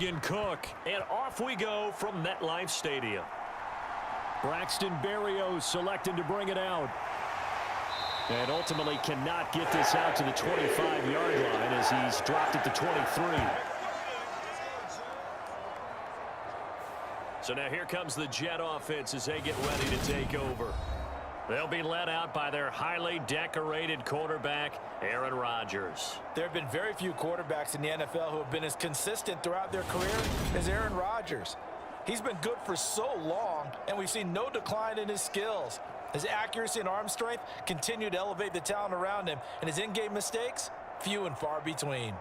and Cook. And off we go from MetLife Stadium. Braxton Berrios selected to bring it out. And ultimately cannot get this out to the 25-yard line as he's dropped at the 23. So now here comes the Jet offense as they get ready to take over. They'll be led out by their highly decorated quarterback, Aaron Rodgers. There have been very few quarterbacks in the NFL who have been as consistent throughout their career as Aaron Rodgers. He's been good for so long, and we've seen no decline in his skills. His accuracy and arm strength continue to elevate the talent around him, and his in-game mistakes, few and far between.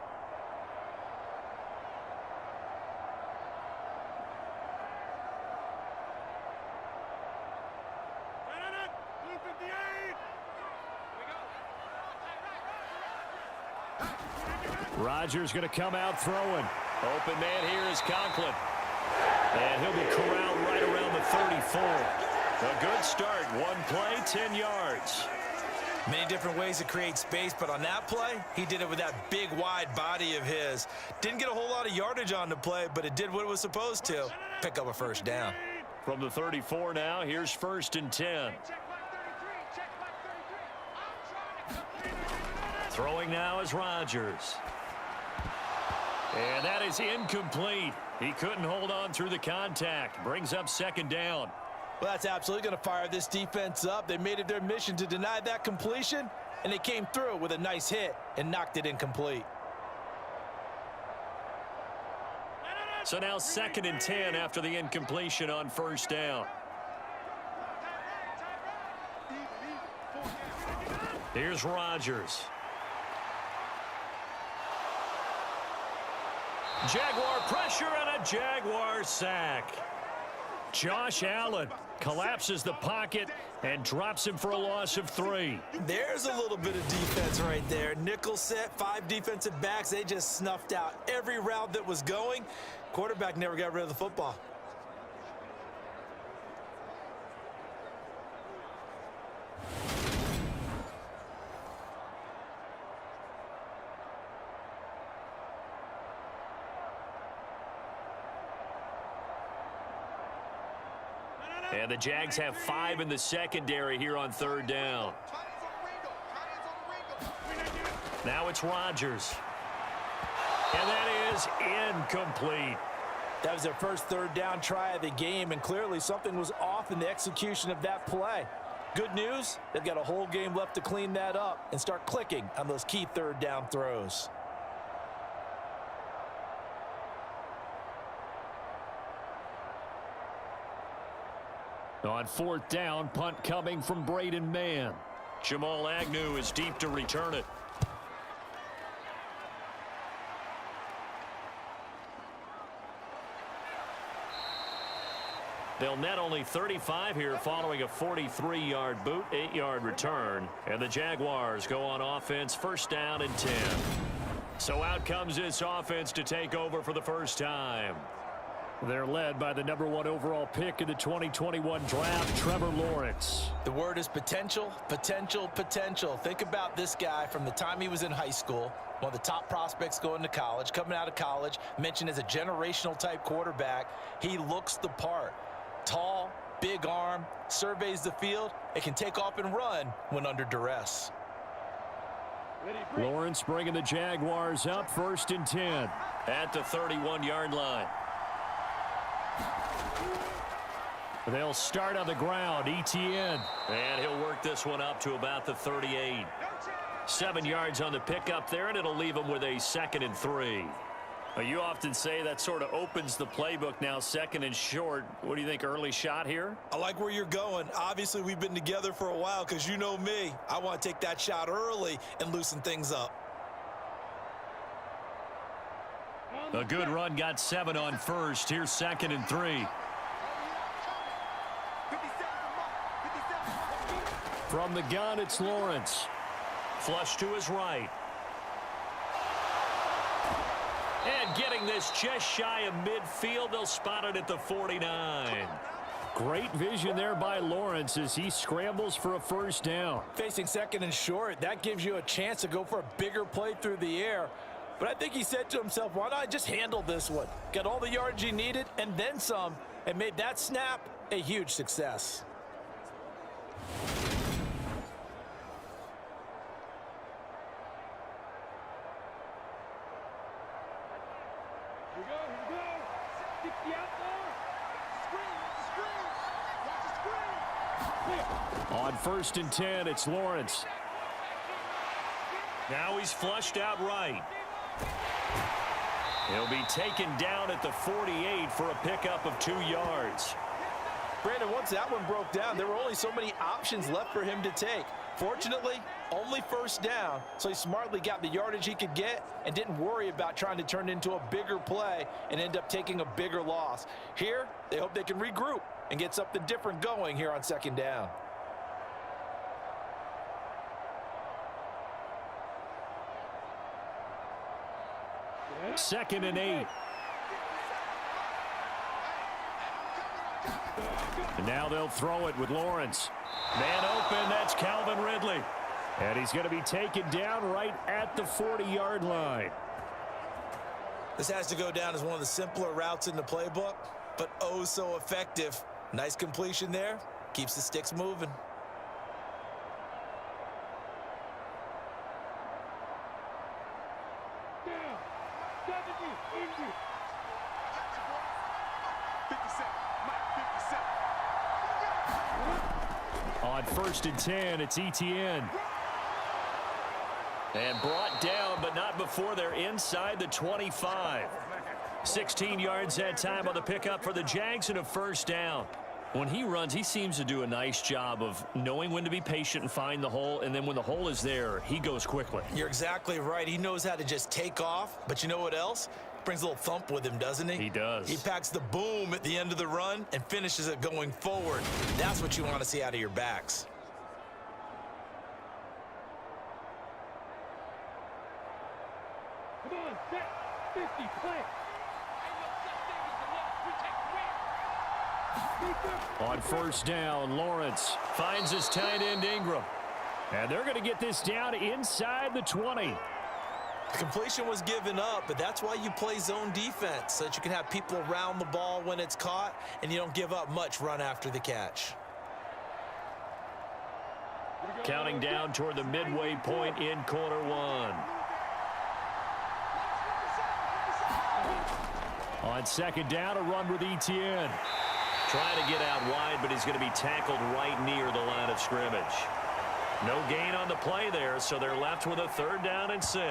Rodgers going to come out throwing. Open man here is Conklin. And he'll be corralled right around the 34. A good start. One play, 10 yards. Many different ways to create space, but on that play, he did it with that big, wide body of his. Didn't get a whole lot of yardage on the play, but it did what it was supposed to. Pick up a first down. From the 34 now, here's 1st and 10. Throwing now is Rodgers. And that is incomplete. He couldn't hold on through the contact. Brings up 2nd down. Well, that's absolutely going to fire this defense up. They made it their mission to deny that completion, and they came through with a nice hit and knocked it incomplete. So now 2nd and 10 after the incompletion on 1st down. Here's Rodgers. Jaguar pressure and a Jaguar sack. Josh Allen collapses the pocket and drops him for a loss of 3. There's a little bit of defense right there. Nickel set, 5 defensive backs. They just snuffed out every route that was going. Quarterback never got rid of the football. And the Jags have 5 in the secondary here on 3rd down. Now it's Rodgers. And that is incomplete. That was their first 3rd down try of the game, and clearly something was off in the execution of that play. Good news, they've got a whole game left to clean that up and start clicking on those key 3rd down throws. On 4th down, punt coming from Braden Mann. Jamal Agnew is deep to return it. They'll net only 35 here following a 43-yard boot, 8-yard return. And the Jaguars go on offense, 1st down and 10. So out comes this offense to take over for the first time. They're led by the #1 overall pick in the 2021 draft, Trevor Lawrence. The word is potential, potential, potential. Think about this guy from the time he was in high school, one of the top prospects going to college, coming out of college, mentioned as a generational type quarterback. He looks the part. Tall, big arm, surveys the field. It can take off and run when under duress. Lawrence bringing the Jaguars up, 1st and 10 at the 31-yard line. They'll start on the ground. Etienne. And he'll work this one up to about the 38. 7 yards on the pickup there, and it'll leave him with a 2nd and 3. You often say that sort of opens the playbook now, 2nd and short. What do you think, early shot here? I like where you're going. Obviously, we've been together for a while because you know me. I want to take that shot early and loosen things up. A good run, got 7 on 1st. Here's 2nd and 3. From the gun, it's Lawrence. Flush to his right. And getting this just shy of midfield, they'll spot it at the 49. Great vision there by Lawrence as he scrambles for a 1st down. Facing 2nd and short, that gives you a chance to go for a bigger play through the air. But I think he said to himself, why not just handle this one? Got all the yards he needed and then some, and made that snap a huge success. Here we go. Stick the out there. Screen. On 1st and 10, it's Lawrence. Now he's flushed out right. He'll be taken down at the 48 for a pickup of 2 yards. Brandon, once that one broke down, there were only so many options left for him to take. Fortunately, only 1st down, so he smartly got the yardage he could get and didn't worry about trying to turn it into a bigger play and end up taking a bigger loss. Here, they hope they can regroup and get something different going here on 2nd down. Second and 8. And now they'll throw it with Lawrence. Man open, that's Calvin Ridley. And he's going to be taken down right at the 40-yard line. This has to go down as one of the simpler routes in the playbook, but oh so effective. Nice completion there. Keeps the sticks moving. Down. 70. Indy. 57. Mike, 57. On 1st and 10, it's Etienne. And brought down, but not before they're inside the 25. 16 yards that time on the pickup for the Jags and a 1st down. When he runs, he seems to do a nice job of knowing when to be patient and find the hole, and then when the hole is there, he goes quickly. You're exactly right. He knows how to just take off, but you know what else? Brings a little thump with him, doesn't he? He does. He packs the boom at the end of the run and finishes it going forward. That's what you want to see out of your backs. Come on, set. 50, play. On 1st down, Lawrence finds his tight end Ingram. And they're going to get this down inside the 20. The completion was given up, but that's why you play zone defense, so that you can have people around the ball when it's caught, and you don't give up much run after the catch. Counting down toward the midway point in quarter 1. On 2nd down, a run with Etienne. Trying to get out wide, but he's going to be tackled right near the line of scrimmage. No gain on the play there, so they're left with a 3rd down and 6.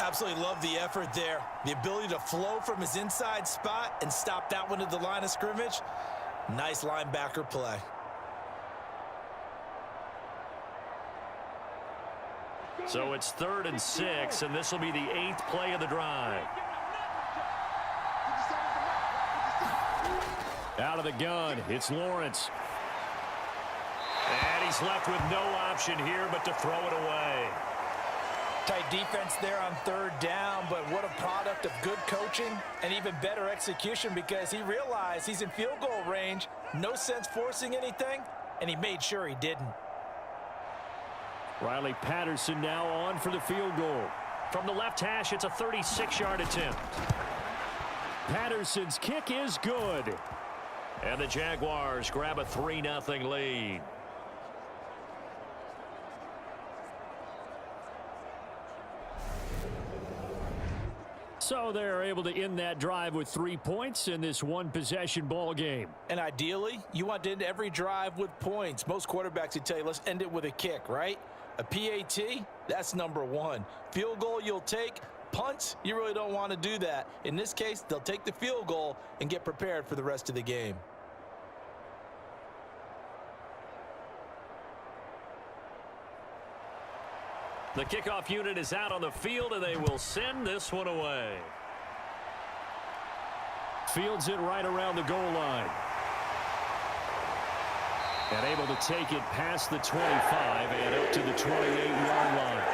Absolutely love the effort there. The ability to flow from his inside spot and stop that one at the line of scrimmage. Nice linebacker play. So it's 3rd and 6, and this will be the 8th play of the drive. Out of the gun, it's Lawrence. And he's left with no option here but to throw it away. Tight defense there on 3rd down, but what a product of good coaching and even better execution, because he realized he's in field goal range. No sense forcing anything, and he made sure he didn't. Riley Patterson now on for the field goal. From the left hash, it's a 36-yard attempt. Patterson's kick is good. And the Jaguars grab a 3-0 lead. So they're able to end that drive with 3 points in this one-possession ball game. And ideally, you want to end every drive with points. Most quarterbacks would tell you, let's end it with a kick, right? A PAT, that's number 1. Field goal you'll take. Punts, you really don't want to do that. In this case, they'll take the field goal and get prepared for the rest of the game. The kickoff unit is out on the field, and they will send this one away. Fields it right around the goal line. And able to take it past the 25 and up to the 28-yard line.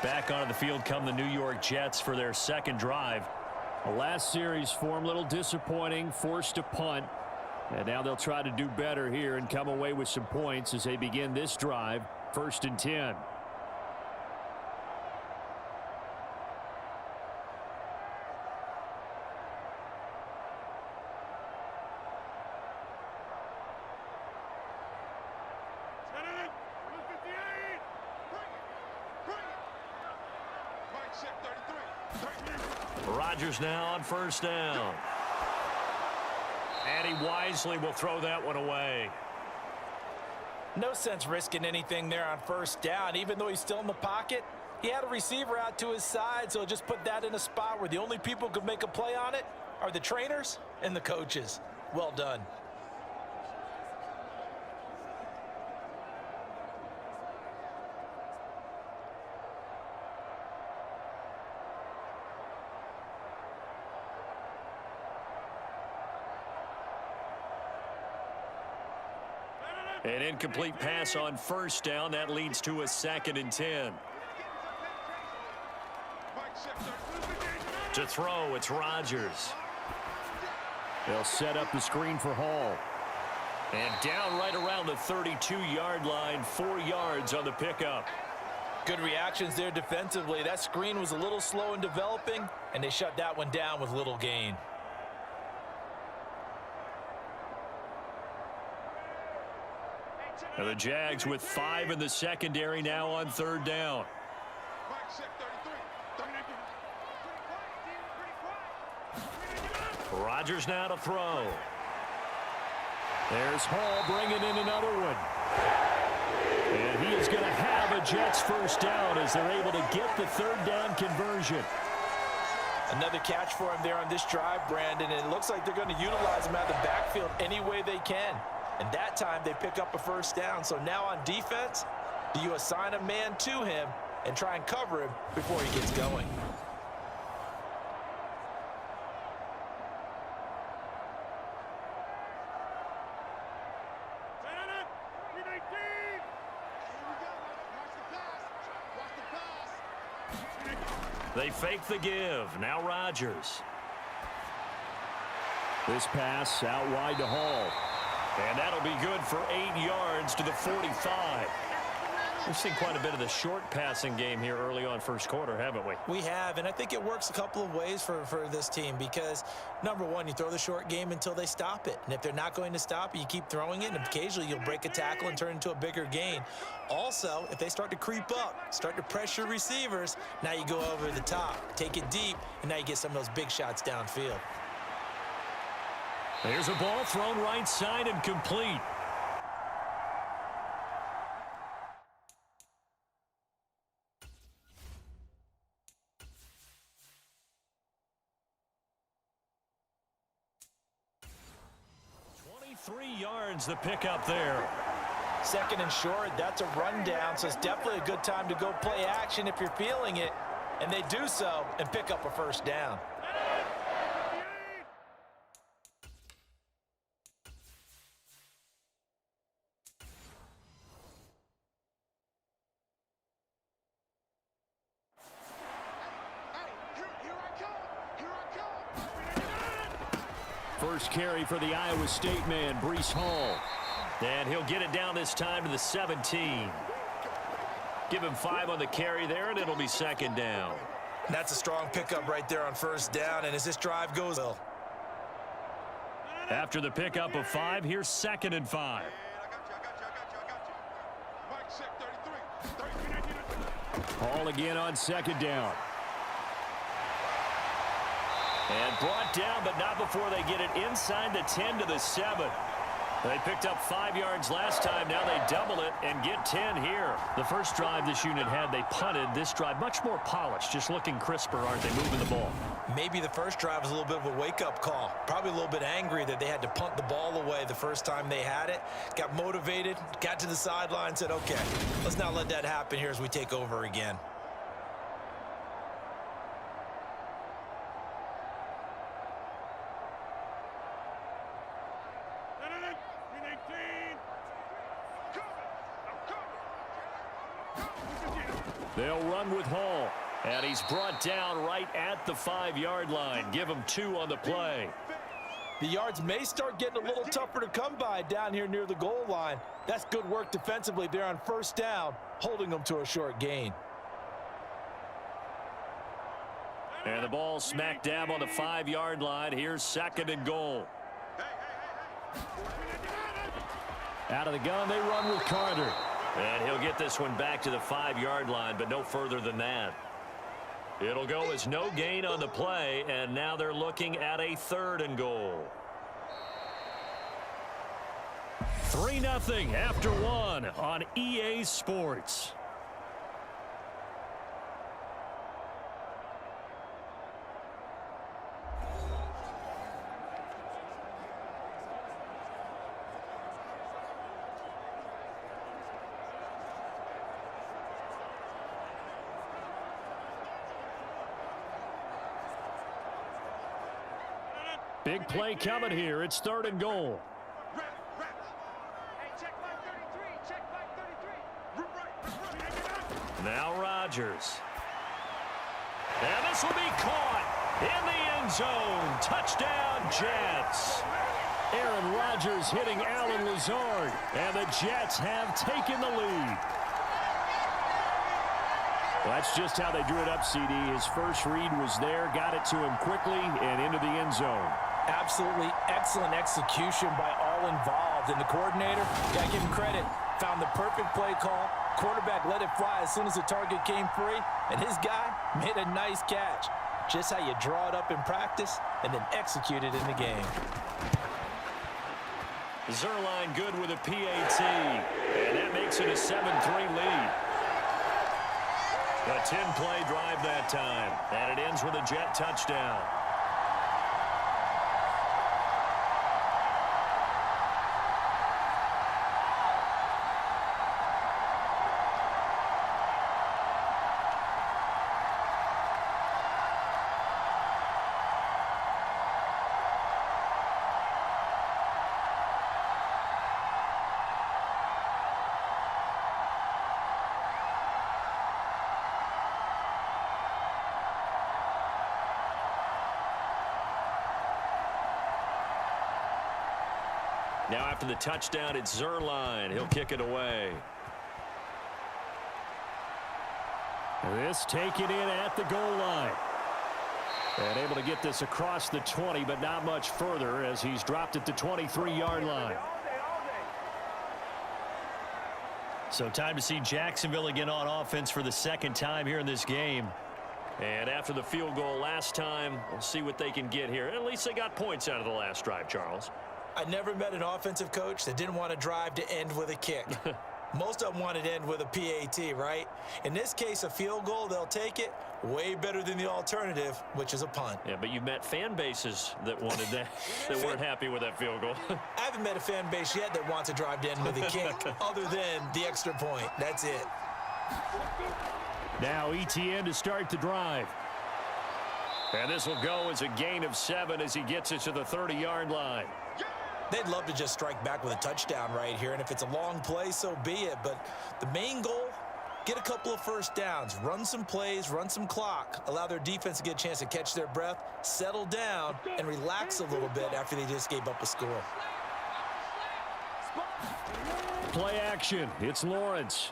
Back onto the field come the New York Jets for their 2nd drive. The last series for them, a little disappointing, forced a punt. And now they'll try to do better here and come away with some points as they begin this drive, 1st and 10. Rodgers now on first down. And he wisely will throw that one away. No sense risking anything there on first down. Even though he's still in the pocket, he had a receiver out to his side, so just put that in a spot where the only people who could make a play on it are the trainers and the coaches. Well done. An incomplete pass on first down. That leads to a 2nd and 10. To throw, it's Rodgers. They'll set up the screen for Hall. And down right around the 32-yard line, 4 yards on the pickup. Good reactions there defensively. That screen was a little slow in developing, and they shut that one down with little gain. And the Jags with 5 in the secondary now on 3rd down. Rodgers now to throw. There's Hall bringing in another one. And he is going to have a Jets first down as they're able to get the 3rd down conversion. Another catch for him there on this drive, Brandon, and it looks like they're going to utilize him out of the backfield any way they can. And that time they pick up a first down. So now on defense, do you assign a man to him and try and cover him before he gets going? They fake the give. Now Rodgers. This pass out wide to Hall. And that'll be good for 8 yards to the 45. We've seen quite a bit of the short passing game here early on first quarter, haven't we? We have, and I think it works a couple of ways for this team because, number one, you throw the short game until they stop it. And if they're not going to stop it, you keep throwing it, and occasionally you'll break a tackle and turn it into a bigger gain. Also, if they start to creep up, start to pressure receivers, now you go over the top, take it deep, and now you get some of those big shots downfield. There's a ball thrown right side and complete. The pickup there. 2nd and short, that's a rundown, so it's definitely a good time to go play action if you're feeling it, and they do so and pick up a first down. First carry for the Iowa State man, Breece Hall. And he'll get it down this time to the 17. Give him 5 on the carry there, and it'll be 2nd down. That's a strong pickup right there on first down, and as this drive goes, after the pickup of 5, here's 2nd and 5. Hall again on 2nd down. And brought down, but not before they get it inside the 10 to the 7. They picked up 5 yards last time. Now they double it and get 10 here. The first drive this unit had, they punted. This drive, much more polished, just looking crisper, aren't they, moving the ball? Maybe the first drive was a little bit of a wake-up call. Probably a little bit angry that they had to punt the ball away the first time they had it. Got motivated, got to the sideline, said, okay, let's not let that happen here as we take over again. They'll run with Hall. And he's brought down right at the 5-yard line. Give him 2 on the play. The yards may start getting a little tougher to come by down here near the goal line. That's good work defensively there on first down, holding them to a short gain. And the ball smack dab on the 5-yard line. Here's 2nd and goal. Out of the gun, they run with Carter. And he'll get this one back to the 5-yard line, but no further than that. It'll go as no gain on the play, and now they're looking at a 3rd and goal. 3-0 after 1 on EA Sports. Big play coming here. It's 3rd and goal. Now Rodgers. And this will be caught in the end zone. Touchdown, Jets. Aaron Rodgers hitting Allen Lazard. And the Jets have taken the lead. Well, that's just how they drew it up, CD. His first read was there, got it to him quickly, and into the end zone. Absolutely excellent execution by all involved. And the coordinator, got to give him credit, found the perfect play call. Quarterback let it fly as soon as the target came free, and his guy made a nice catch. Just how you draw it up in practice and then execute it in the game. Zerline good with a PAT, and that makes it a 7-3 lead. A 10-play drive that time, and it ends with a Jet touchdown. Now after the touchdown, it's Zerline. He'll kick it away. This taken in at the goal line. And able to get this across the 20, but not much further as he's dropped at the 23-yard line. So time to see Jacksonville again on offense for the 2nd time here in this game. And after the field goal last time, we'll see what they can get here. At least they got points out of the last drive, Charles. I never met an offensive coach that didn't want to drive to end with a kick. Most of them wanted to end with a PAT, right? In this case, a field goal, they'll take it. Way better than the alternative, which is a punt. Yeah, but you've met fan bases that wanted that, that weren't happy with that field goal. I haven't met a fan base yet that wants to drive to end with a kick other than the extra point. That's it. Now ETN to start the drive. And this will go as a gain of 7 as he gets it to the 30-yard line. They'd love to just strike back with a touchdown right here, and if it's a long play, so be it. But the main goal, get a couple of first downs, run some plays, run some clock, allow their defense to get a chance to catch their breath, settle down, and relax a little bit after they just gave up a score. Play action. It's Lawrence.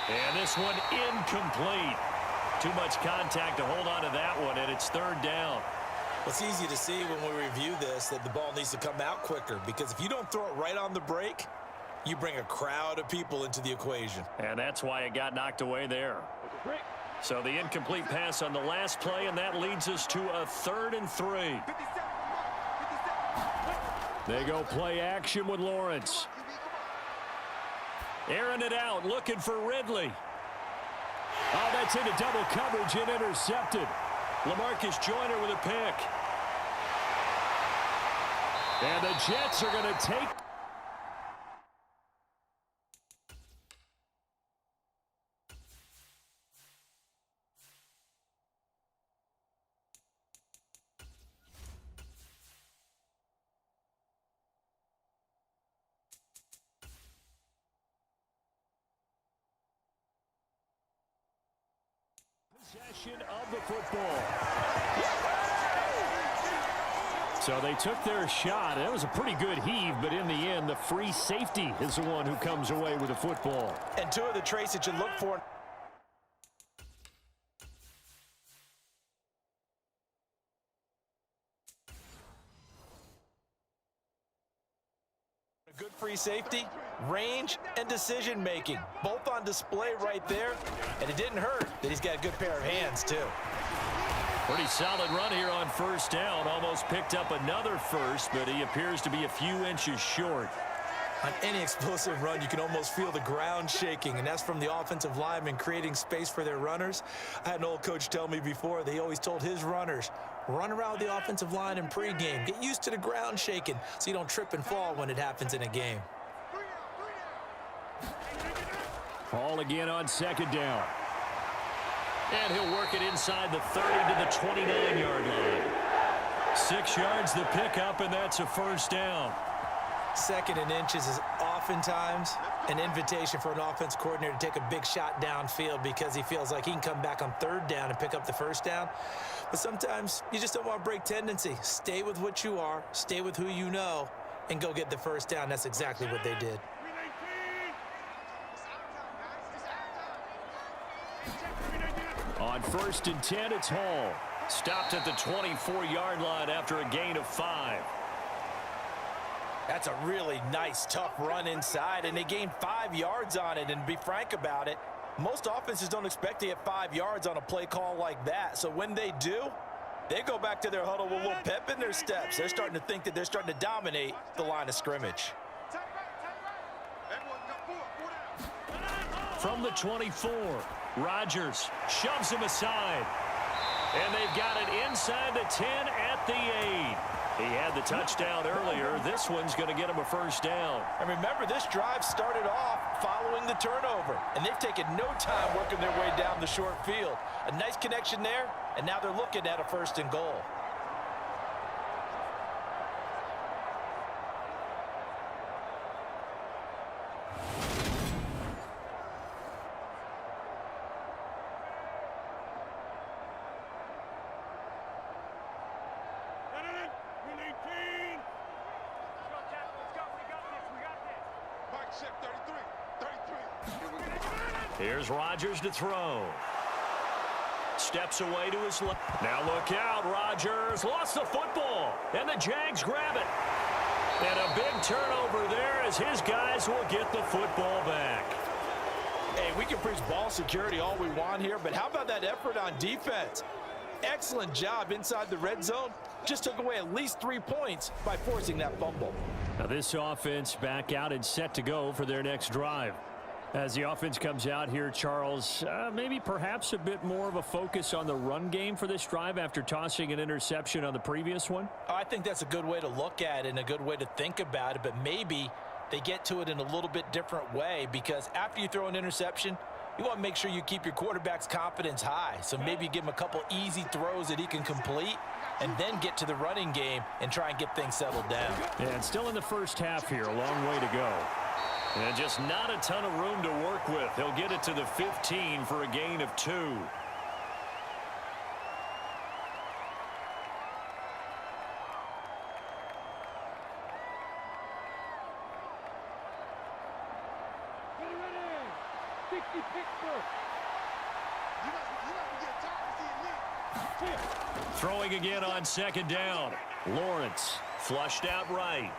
And this one incomplete. Too much contact to hold on to that one, and it's 3rd down. It's easy to see when we review this that the ball needs to come out quicker, because if you don't throw it right on the break, you bring a crowd of people into the equation. And that's why it got knocked away there. So the incomplete pass on the last play, and that leads us to a 3rd and 3. They go play action with Lawrence. Airing it out, looking for Ridley. Oh, that's into double coverage and intercepted. LaMarcus Joyner with a pick. And the Jets are going to take... possession of the football. So they took their shot. It was a pretty good heave, but in the end, the free safety is the one who comes away with the football. And two of the traits that you look for. A good free safety, range and decision-making, both on display right there. And it didn't hurt that he's got a good pair of hands, too. Pretty solid run here on first down. Almost picked up another first, but he appears to be a few inches short. On any explosive run, you can almost feel the ground shaking, and that's from the offensive linemen creating space for their runners. I had an old coach tell me before, they always told his runners, run around the offensive line in pregame. Get used to the ground shaking so you don't trip and fall when it happens in a game. Ball again on second down. And he'll work it inside the 30 to the 29-yard line. 6 yards the pickup, and that's a first down. Second and inches is oftentimes an invitation for an offense coordinator to take a big shot downfield because he feels like he can come back on third down and pick up the first down. But sometimes you just don't want to break tendency. Stay with what you are, stay with who you know, and go get the first down. That's exactly what they did. On 1st and 10, it's Hall. Stopped at the 24-yard line after a gain of 5. That's a really nice, tough run inside, and they gained 5 yards on it. And to be frank about it, most offenses don't expect to get 5 yards on a play call like that. So when they do, they go back to their huddle with a little pep in their steps. They're starting to think that they're starting to dominate the line of scrimmage. From the 24, Rodgers shoves him aside. And they've got it inside the 10 at the 8. He had the touchdown earlier. This one's going to get him a first down. And remember, this drive started off following the turnover. And they've taken no time working their way down the short field. A nice connection there, and now they're looking at a 1st and goal. Here's Rodgers to throw. Steps away to his left. Now look out, Rodgers lost the football, and the Jags grab it. And a big turnover there as his guys will get the football back. Hey, we can preach ball security all we want here, but how about that effort on defense? Excellent job inside the red zone. Just took away at least 3 points by forcing that fumble. Now this offense back out and set to go for their next drive. As the offense comes out here, Charles, maybe perhaps a bit more of a focus on the run game for this drive after tossing an interception on the previous one? I think that's a good way to look at it and a good way to think about it, but maybe they get to it in a little bit different way, because after you throw an interception, you want to make sure you keep your quarterback's confidence high. So maybe give him a couple easy throws that he can complete and then get to the running game and try and get things settled down. Yeah, and still in the first half here, a long way to go. And just not a ton of room to work with. He'll get it to the 15 for a gain of 2. Throwing again on second down. Lawrence flushed out right.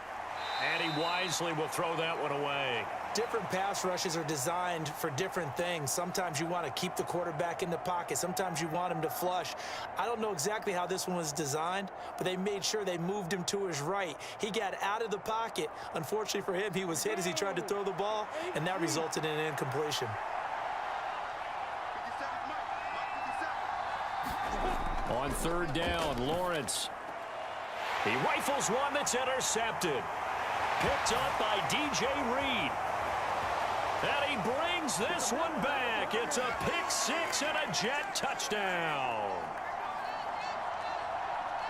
And he wisely will throw that one away. Different pass rushes are designed for different things. Sometimes you want to keep the quarterback in the pocket. Sometimes you want him to flush. I don't know exactly how this one was designed, but they made sure they moved him to his right. He got out of the pocket. Unfortunately for him, he was hit as he tried to throw the ball, and that resulted in an incompletion. On third down, Lawrence. He rifles one that's intercepted. Picked up by DJ Reed. And he brings this one back. It's a pick six and a Jet touchdown.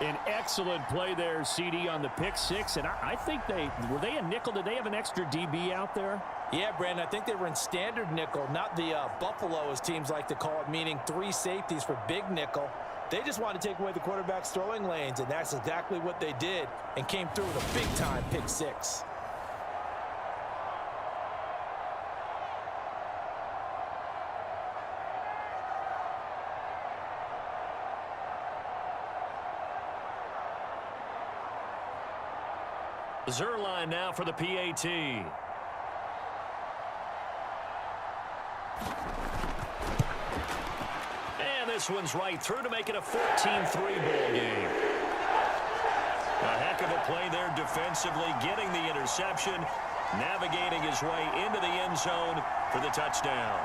An excellent play there, CD, on the pick six. And I think were they a nickel? Did they have an extra DB out there? Yeah, Brandon, I think they were in standard nickel, not the Buffalo, as teams like to call it, meaning 3 safeties for big nickel. They just wanted to take away the quarterback's throwing lanes, and that's exactly what they did, and came through with a big-time pick six. Zerline now for the PAT. this one's right through to make it a 14-3 ball game. A heck of a play there defensively, getting the interception, navigating his way into the end zone for the touchdown.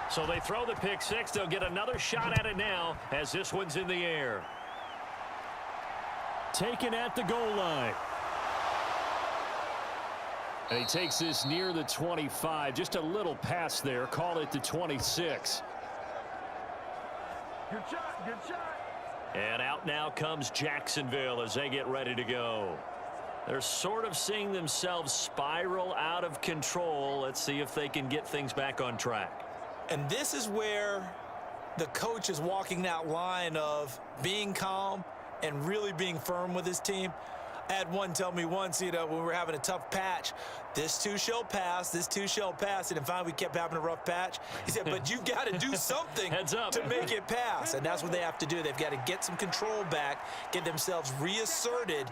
So they throw the pick six. They'll get another shot at it now as this one's in the air. Taken at the goal line. And he takes this near the 25. Just a little pass there. Call it the 26. Good shot, good shot. And out now comes Jacksonville as they get ready to go. They're sort of seeing themselves spiral out of control. Let's see if they can get things back on track. And this is where the coach is walking that line of being calm and really being firm with his team. I had one tell me once, when we were having a tough patch, this too shall pass, this too shall pass. And finally we kept having a rough patch. He said, but you got to do something Heads up. to make it pass. And that's what they have to do. They've got to get some control back, get themselves reasserted,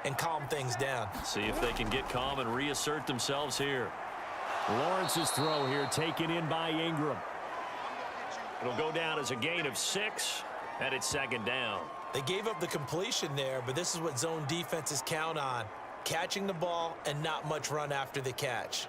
and calm things down. See if they can get calm and reassert themselves here. Lawrence's throw here taken in by Ingram. It'll go down as a gain of 6, and it's second down. They gave up the completion there, but this is what zone defenses count on. Catching the ball and not much run after the catch.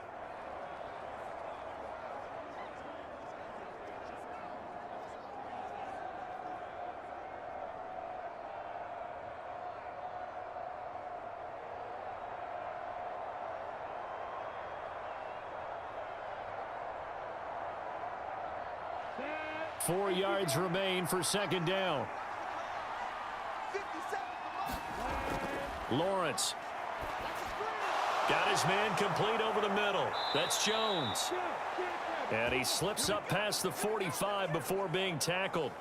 Set. 4 yards remain for second down. Lawrence. Got his man complete over the middle. That's Jones. And he slips up past the 45 before being tackled.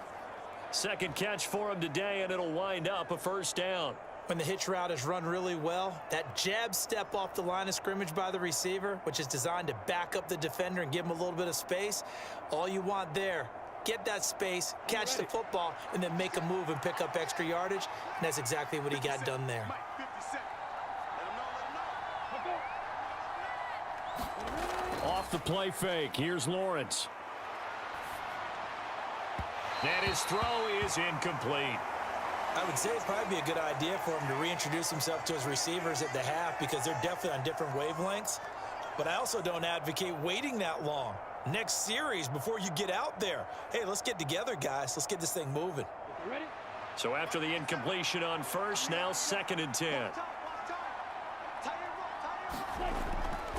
Second catch for him today, and it'll wind up a first down. When the hitch route is run really well, that jab step off the line of scrimmage by the receiver, which is designed to back up the defender and give him a little bit of space, all you want there, get that space, catch the football, and then make a move and pick up extra yardage. And that's exactly what he got done there. Off the play fake. Here's Lawrence. And his throw is incomplete. I would say it'd probably be a good idea for him to reintroduce himself to his receivers at the half because they're definitely on different wavelengths. But I also don't advocate waiting that long. Next series before you get out there. Hey, let's get together, guys. Let's get this thing moving. Ready? So after the incompletion on first, now 2nd and 10.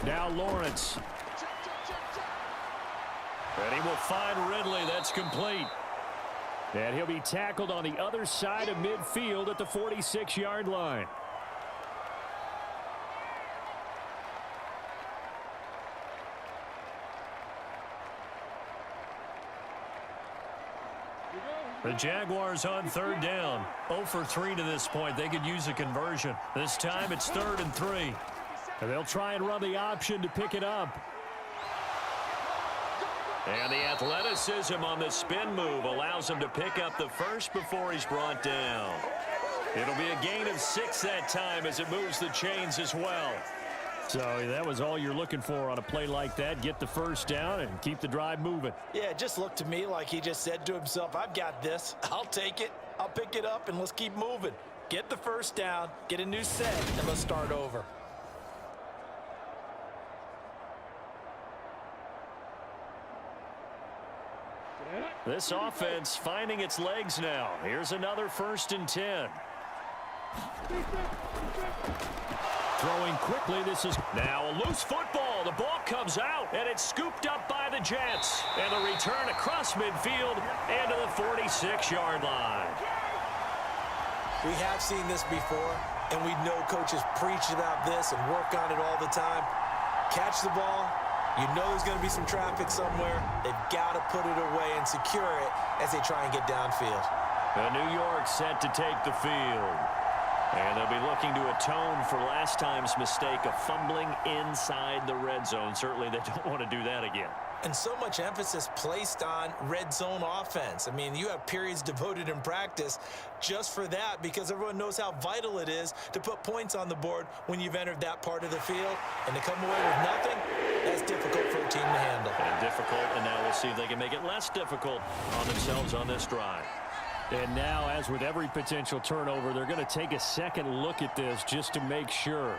Now Lawrence. And he will find Ridley. That's complete. And he'll be tackled on the other side of midfield at the 46-yard line. The Jaguars on 3rd down. 0 for 3 to this point. They could use a conversion. This time it's 3rd and 3. And they'll try and run the option to pick it up. And the athleticism on the spin move allows him to pick up the first before he's brought down. It'll be a gain of 6 that time as it moves the chains as well. So that was all you're looking for on a play like that. Get the first down and keep the drive moving. Yeah, it just looked to me like he just said to himself, I've got this. I'll take it. I'll pick it up, and let's keep moving. Get the first down, get a new set, and let's start over. This offense finding its legs now. Here's another 1st and 10. Throwing quickly, this is Now a loose football. The ball comes out, and it's scooped up by the Jets. And the return across midfield and to the 46-yard line. We have seen this before, and we know coaches preach about this and work on it all the time. Catch the ball. You know there's going to be some traffic somewhere. They've got to put it away and secure it as they try and get downfield. New York set to take the field. And they'll be looking to atone for last time's mistake of fumbling inside the red zone. Certainly they don't want to do that again. And so much emphasis placed on red zone offense. I mean, you have periods devoted in practice just for that because everyone knows how vital it is to put points on the board when you've entered that part of the field. And to come away with nothing, that's difficult for a team to handle. And difficult, and now we'll see if they can make it less difficult on themselves on this drive. And now, as with every potential turnover, they're going to take a second look at this just to make sure.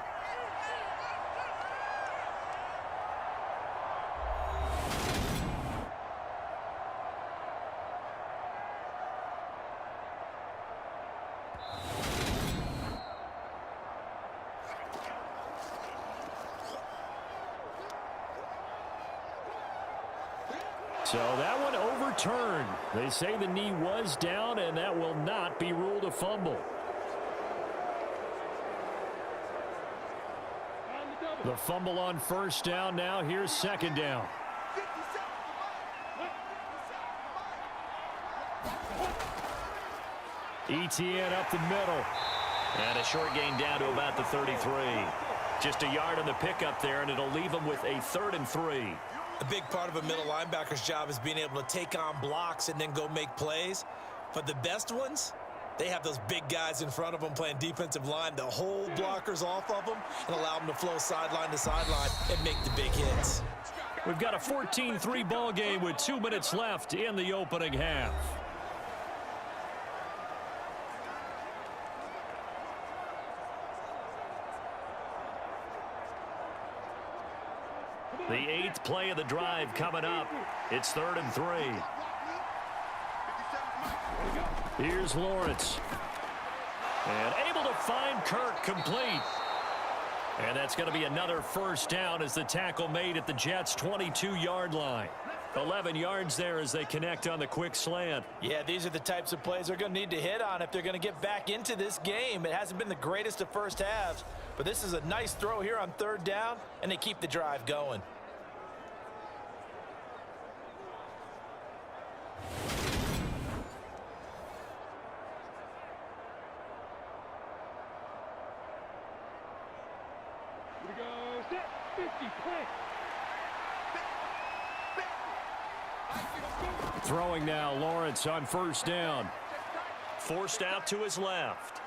So that one overturned. They say the knee was down, and that will not be ruled a fumble. The fumble on first down now. Here's second down. Etienne up the middle. And a short gain down to about the 33. Just a yard on the pickup there, and it'll leave them with a 3rd and 3. A big part of a middle linebacker's job is being able to take on blocks and then go make plays. But the best ones, they have those big guys in front of them playing defensive line to hold blockers off of them and allow them to flow sideline to sideline and make the big hits. We've got a 14-3 ball game with 2 minutes left in the opening half. The 8th play of the drive coming up. It's 3rd and 3. Here's Lawrence. And able to find Kirk complete. And that's going to be another first down as the tackle made at the Jets' 22-yard line. 11 yards there as they connect on the quick slant. Yeah, these are the types of plays they're going to need to hit on if they're going to get back into this game. It hasn't been the greatest of first halves, but this is a nice throw here on 3rd down, and they keep the drive going. Here we go. Set. 50. Play. Throwing now, Lawrence on first down. Forced out to his left.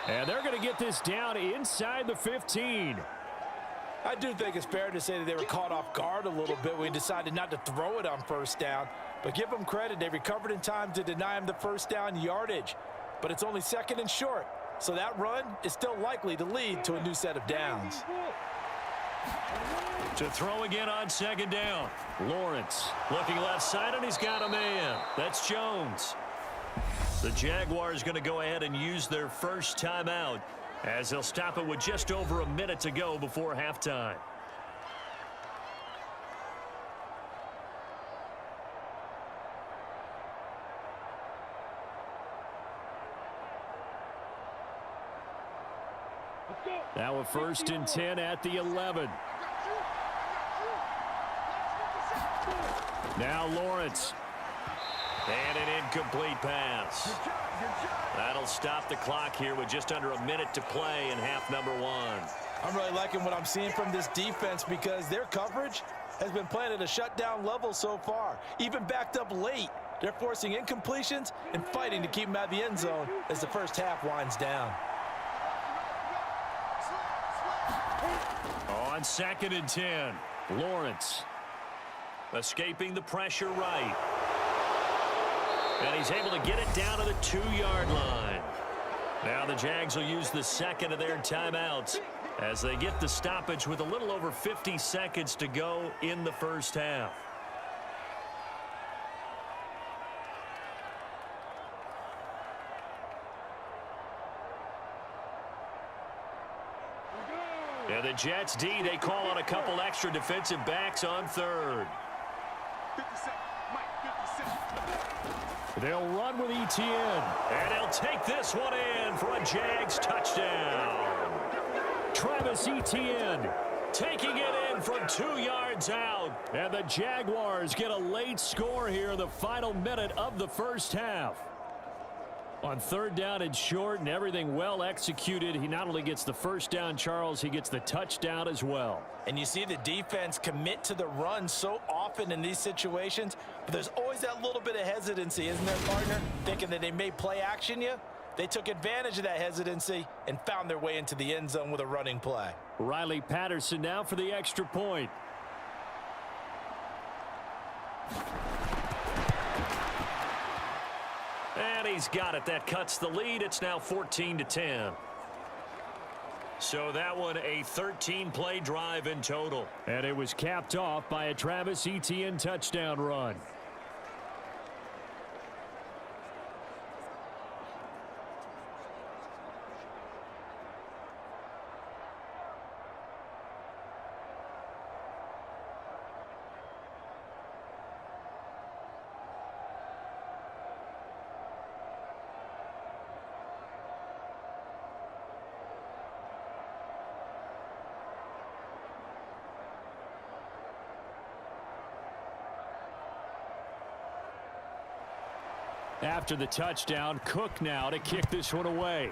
And they're going to get this down inside the 15. I do think it's fair to say that they were caught off guard a little bit when he decided not to throw it on first down. But give them credit. They recovered in time to deny him the first down yardage. But it's only 2nd and short. So that run is still likely to lead to a new set of downs. To throw again on 2nd down. Lawrence looking left side, and he's got a man. That's Jones. The Jaguars going to go ahead and use their first timeout as they'll stop it with just over a minute to go before halftime. Now a 1st and 10 at the 11. Now Lawrence. And an incomplete pass. That'll stop the clock here with just under a minute to play in half number 1. I'm really liking what I'm seeing from this defense because their coverage has been playing at a shutdown level so far. Even backed up late, they're forcing incompletions and fighting to keep them out of the end zone as the first half winds down. On 2nd and 10, Lawrence escaping the pressure right. And he's able to get it down to the 2-yard line. Now the Jags will use the second of their timeouts as they get the stoppage with a little over 50 seconds to go in the first half. And the Jets D, they call on a couple extra defensive backs on 3rd. They'll run with Etienne. And he'll take this one in for a Jags touchdown. Travis Etienne taking it in from 2 yards out. And the Jaguars get a late score here in the final minute of the first half. On third down and short and everything well executed, he not only gets the first down, Charles, he gets the touchdown as well. And you see the defense commit to the run so often in these situations, but there's always that little bit of hesitancy, isn't there, partner? Thinking that they may play action you. They took advantage of that hesitancy and found their way into the end zone with a running play. Riley Patterson now for the extra point. And he's got it. That cuts the lead. It's now 14-10. So that one a 13-play drive in total. And it was capped off by a Travis Etienne touchdown run. After the touchdown, Cook now to kick this one away.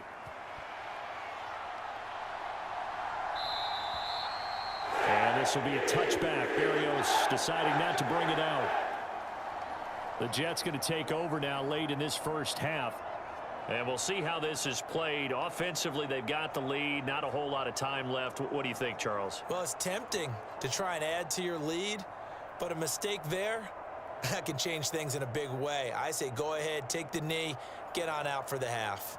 And this will be a touchback. Berrios deciding not to bring it out. The Jets going to take over now late in this first half. And we'll see how this is played. Offensively, they've got the lead. Not a whole lot of time left. What do you think, Charles? Well, it's tempting to try and add to your lead, but a mistake there, that can change things in a big way. I say go ahead, take the knee, get on out for the half.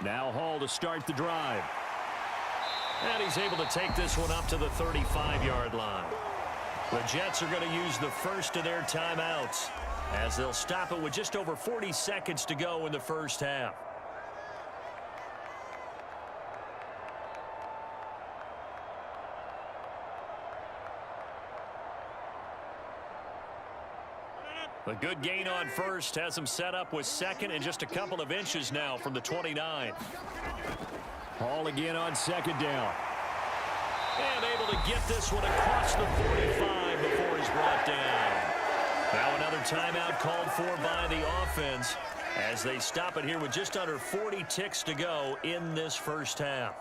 Now Hall to start the drive. And he's able to take this one up to the 35-yard line. The Jets are going to use the first of their timeouts, as they'll stop it with just over 40 seconds to go in the first half. A good gain on first has them set up with second and just a couple of inches now from the 29. Hall again on second down. And able to get this one across the 45 before he's brought down. Now another timeout called for by the offense as they stop it here with just under 40 ticks to go in this first half.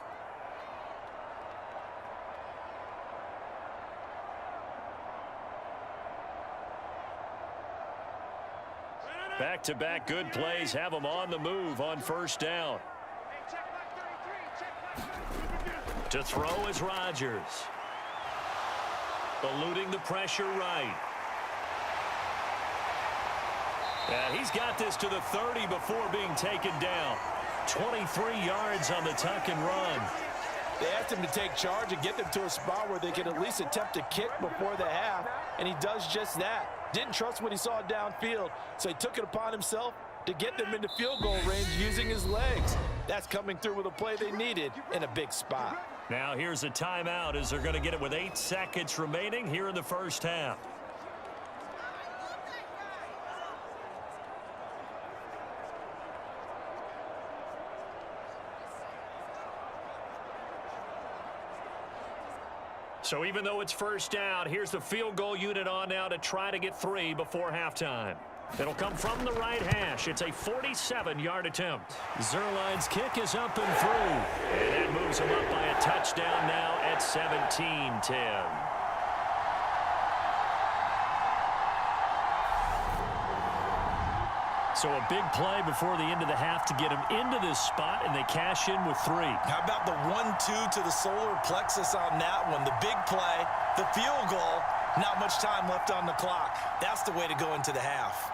Back-to-back good plays have them on the move on first down. To throw is Rodgers. Eluding the pressure right. And he's got this to the 30 before being taken down. 23 yards on the tuck and run. They asked him to take charge and get them to a spot where they could at least attempt a kick before the half, and he does just that. Didn't trust what he saw downfield, so he took it upon himself to get them into field goal range using his legs. That's coming through with a play they needed in a big spot. Now here's a timeout as they're going to get it with 8 seconds remaining here in the first half. So even though it's first down, here's the field goal unit on now to try to get 3 before halftime. It'll come from the right hash. It's a 47-yard attempt. Zerline's kick is up and through. And that moves him up by a touchdown now at 17-10. So a big play before the end of the half to get him into this spot, and they cash in with 3. How about the 1-2 to the solar plexus on that one? The big play, the field goal, not much time left on the clock. That's the way to go into the half.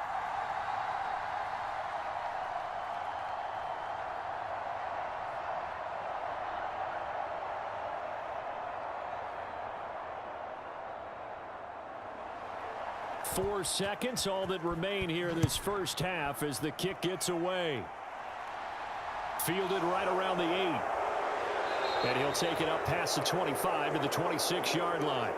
Four seconds, all that remain here in this first half as the kick gets away. Fielded right around the 8. And he'll take it up past the 25 to the 26-yard line.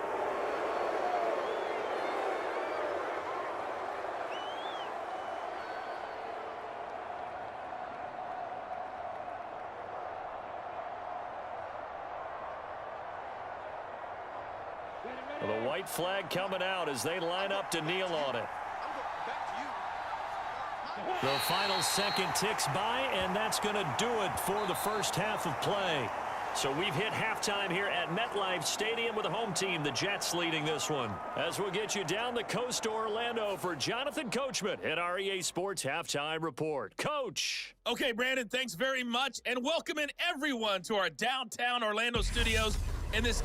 White flag coming out as they line up to kneel on it. The final second ticks by, and that's going to do it for the first half of play. So we've hit halftime here at MetLife Stadium with the home team, the Jets, leading this one. As we'll get you down the coast to Orlando for Jonathan Coachman at our EA Sports Halftime Report. Coach. Okay, Brandon, thanks very much, and welcome in everyone to our downtown Orlando studios in this